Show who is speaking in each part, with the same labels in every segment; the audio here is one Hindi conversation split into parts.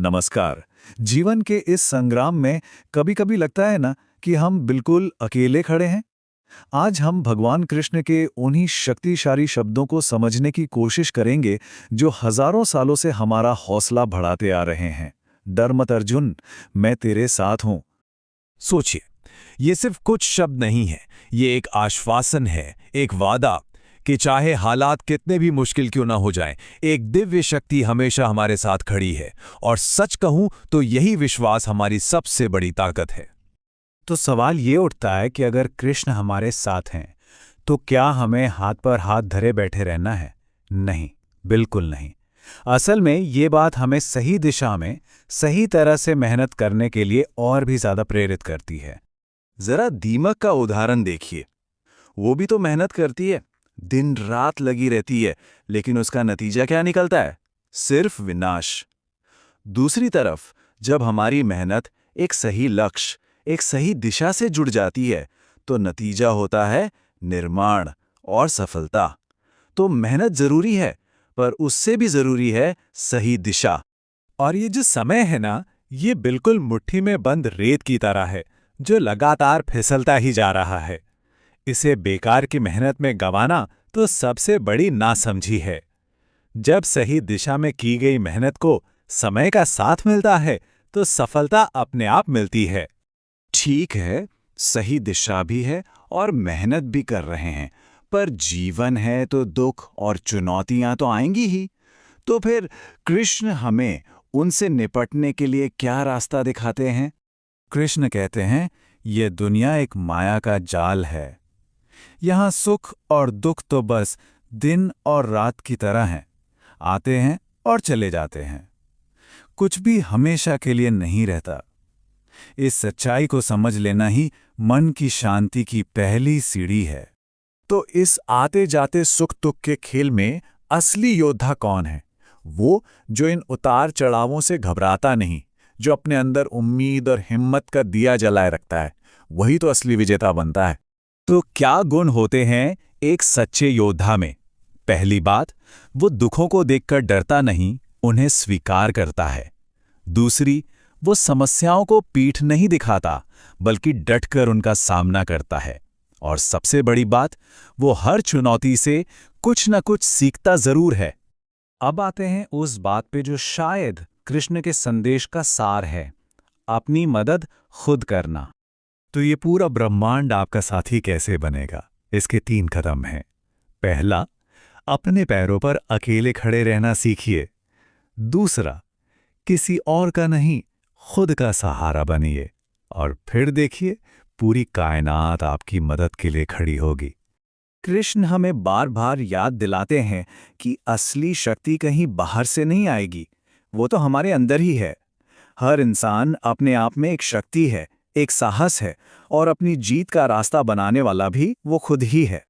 Speaker 1: नमस्कार। जीवन के इस संग्राम में कभी-कभी लगता है ना कि हम बिल्कुल अकेले खड़े हैं। आज हम भगवान कृष्ण के उन्हीं शक्तिशाली शब्दों को समझने की कोशिश करेंगे जो हजारों सालों से हमारा हौसला बढ़ाते आ रहे हैं। डर मत अर्जुन, मैं तेरे साथ हूं।
Speaker 2: सोचिए, ये सिर्फ कुछ शब्द नहीं है, ये एक आश्वासन है, एक वादा कि चाहे हालात कितने भी मुश्किल क्यों ना हो जाएं, एक दिव्य शक्ति हमेशा हमारे साथ खड़ी है। और सच कहूं तो यही विश्वास हमारी सबसे बड़ी ताकत है।
Speaker 1: तो सवाल ये उठता है कि अगर कृष्ण हमारे साथ हैं, तो क्या हमें हाथ पर हाथ धरे बैठे रहना है? नहीं, बिल्कुल नहीं। असल में ये बात हमें सही दिशा में, सही तरह से मेहनत करने के लिए और भी ज्यादा प्रेरित करती है।
Speaker 3: जरा दीमक का उदाहरण देखिए। वो भी तो मेहनत करती है, दिन रात लगी रहती है, लेकिन उसका नतीजा क्या निकलता है? सिर्फ विनाश। दूसरी तरफ जब हमारी मेहनत एक सही लक्ष्य, एक सही दिशा से जुड़ जाती है, तो नतीजा होता है निर्माण और सफलता। तो मेहनत जरूरी है, पर उससे भी जरूरी है सही दिशा।
Speaker 2: और ये जो समय है ना, ये बिल्कुल मुट्ठी में बंद रेत की तरह है, जो लगातार फिसलता ही जा रहा है। इसे बेकार की मेहनत में गंवाना तो सबसे बड़ी नासमझी है। जब सही दिशा में की गई मेहनत को समय का साथ मिलता है, तो सफलता अपने आप मिलती है।
Speaker 3: ठीक है, सही दिशा भी है और मेहनत भी कर रहे हैं, पर जीवन है तो दुख और चुनौतियां तो आएंगी ही। तो फिर कृष्ण हमें उनसे निपटने के लिए क्या रास्ता दिखाते हैं?
Speaker 1: कृष्ण कहते हैं, ये दुनिया एक माया का जाल है। यहाँ सुख और दुख तो बस दिन और रात की तरह हैं, आते हैं और चले जाते हैं। कुछ भी हमेशा के लिए नहीं रहता। इस सच्चाई को समझ लेना ही मन की शांति की पहली सीढ़ी है।
Speaker 3: तो इस आते जाते सुख दुख के खेल में असली योद्धा कौन है? वो जो इन उतार चढ़ावों से घबराता नहीं, जो अपने अंदर उम्मीद और हिम्मत का दिया जलाए रखता है। वही तो असली विजेता बनता है।
Speaker 1: तो क्या गुण होते हैं एक सच्चे योद्धा में? पहली बात, वो दुखों को देखकर डरता नहीं, उन्हें स्वीकार करता है। दूसरी, वो समस्याओं को पीठ नहीं दिखाता, बल्कि डटकर उनका सामना करता है। और सबसे बड़ी बात, वो हर चुनौती से कुछ न कुछ सीखता जरूर है। अब आते हैं उस बात पे जो शायद कृष्ण के संदेश का सार है, अपनी मदद खुद करना। तो ये पूरा ब्रह्मांड आपका साथी कैसे बनेगा? इसके 3 कदम हैं। पहला, अपने पैरों पर अकेले खड़े रहना सीखिए। दूसरा, किसी और का नहीं, खुद का सहारा बनिए। और फिर देखिए, पूरी कायनात आपकी मदद के लिए खड़ी होगी। कृष्ण हमें बार बार याद दिलाते हैं कि असली शक्ति कहीं बाहर से नहीं आएगी, वो तो हमारे अंदर ही है। हर इंसान अपने आप में एक शक्ति है, एक साहस है, और अपनी जीत का रास्ता बनाने वाला भी वो खुद ही है।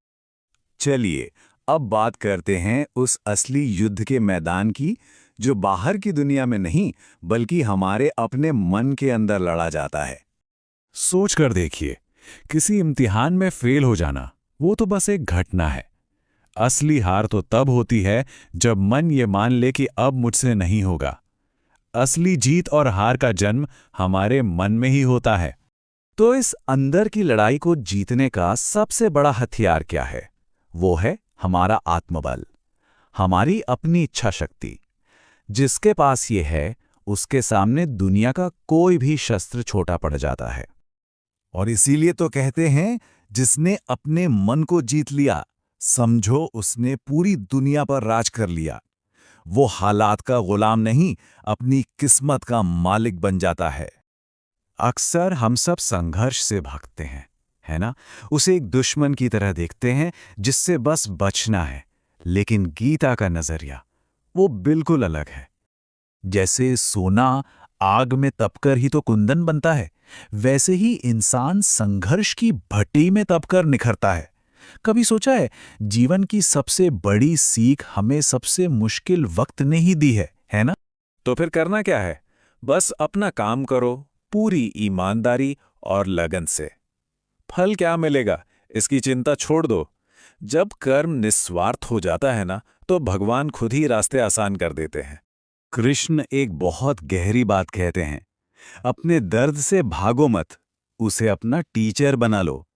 Speaker 1: चलिए, अब बात करते हैं उस असली युद्ध के मैदान की, जो बाहर की दुनिया में नहीं, बल्कि हमारे अपने मन के अंदर लड़ा जाता है। सोच कर देखिए, किसी इम्तिहान में फेल हो जाना, वो तो बस एक घटना है। असली हार तो तब होती है जब मन ये मान ले कि अब मुझसे नहीं होगा। असली जीत और हार का जन्म हमारे मन में ही होता है। तो इस अंदर की लड़ाई को जीतने का सबसे बड़ा हथियार क्या है? वो है हमारा आत्मबल, हमारी अपनी इच्छा शक्ति। जिसके पास ये है, उसके सामने दुनिया का कोई भी शस्त्र छोटा पड़ जाता है। और इसीलिए तो कहते हैं, जिसने अपने मन को जीत लिया, समझो उसने पूरी दुनिया पर राज कर लिया। वो हालात का गुलाम नहीं, अपनी किस्मत का मालिक बन जाता है। अक्सर हम सब संघर्ष से भागते हैं, है ना? उसे एक दुश्मन की तरह देखते हैं जिससे बस बचना है। लेकिन गीता का नजरिया वो बिल्कुल अलग है। जैसे सोना आग में तपकर ही तो कुंदन बनता है, वैसे ही इंसान संघर्ष की भट्टी में तपकर निखरता है। कभी सोचा है, जीवन की सबसे बड़ी सीख हमें सबसे मुश्किल वक्त ने ही दी है ना?
Speaker 2: तो फिर करना क्या है? बस अपना काम करो, पूरी ईमानदारी और लगन से। फल क्या मिलेगा, इसकी चिंता छोड़ दो। जब कर्म निस्वार्थ हो जाता है ना, तो भगवान खुद ही रास्ते आसान कर देते हैं।
Speaker 1: कृष्ण एक बहुत गहरी बात कहते हैं, अपने दर्द से भागो मत, उसे अपना टीचर बना लो,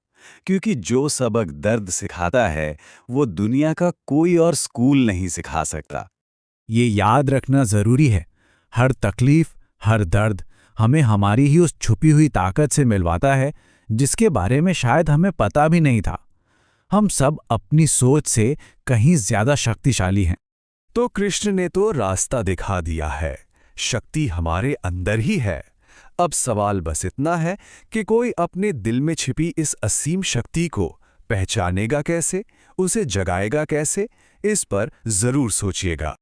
Speaker 1: क्योंकि जो सबक दर्द सिखाता है वो दुनिया का कोई और स्कूल नहीं सिखा सकता।
Speaker 2: ये याद रखना जरूरी है, हर तकलीफ, हर दर्द हमें हमारी ही उस छुपी हुई ताकत से मिलवाता है जिसके बारे में शायद हमें पता भी नहीं था। हम सब अपनी सोच से कहीं ज्यादा शक्तिशाली हैं।
Speaker 3: तो कृष्ण ने तो रास्ता दिखा दिया है, शक्ति हमारे अंदर ही है। अब सवाल बस इतना है कि कोई अपने दिल में छिपी इस असीम शक्ति को पहचानेगा कैसे, उसे जगाएगा कैसे, इस पर जरूर सोचिएगा।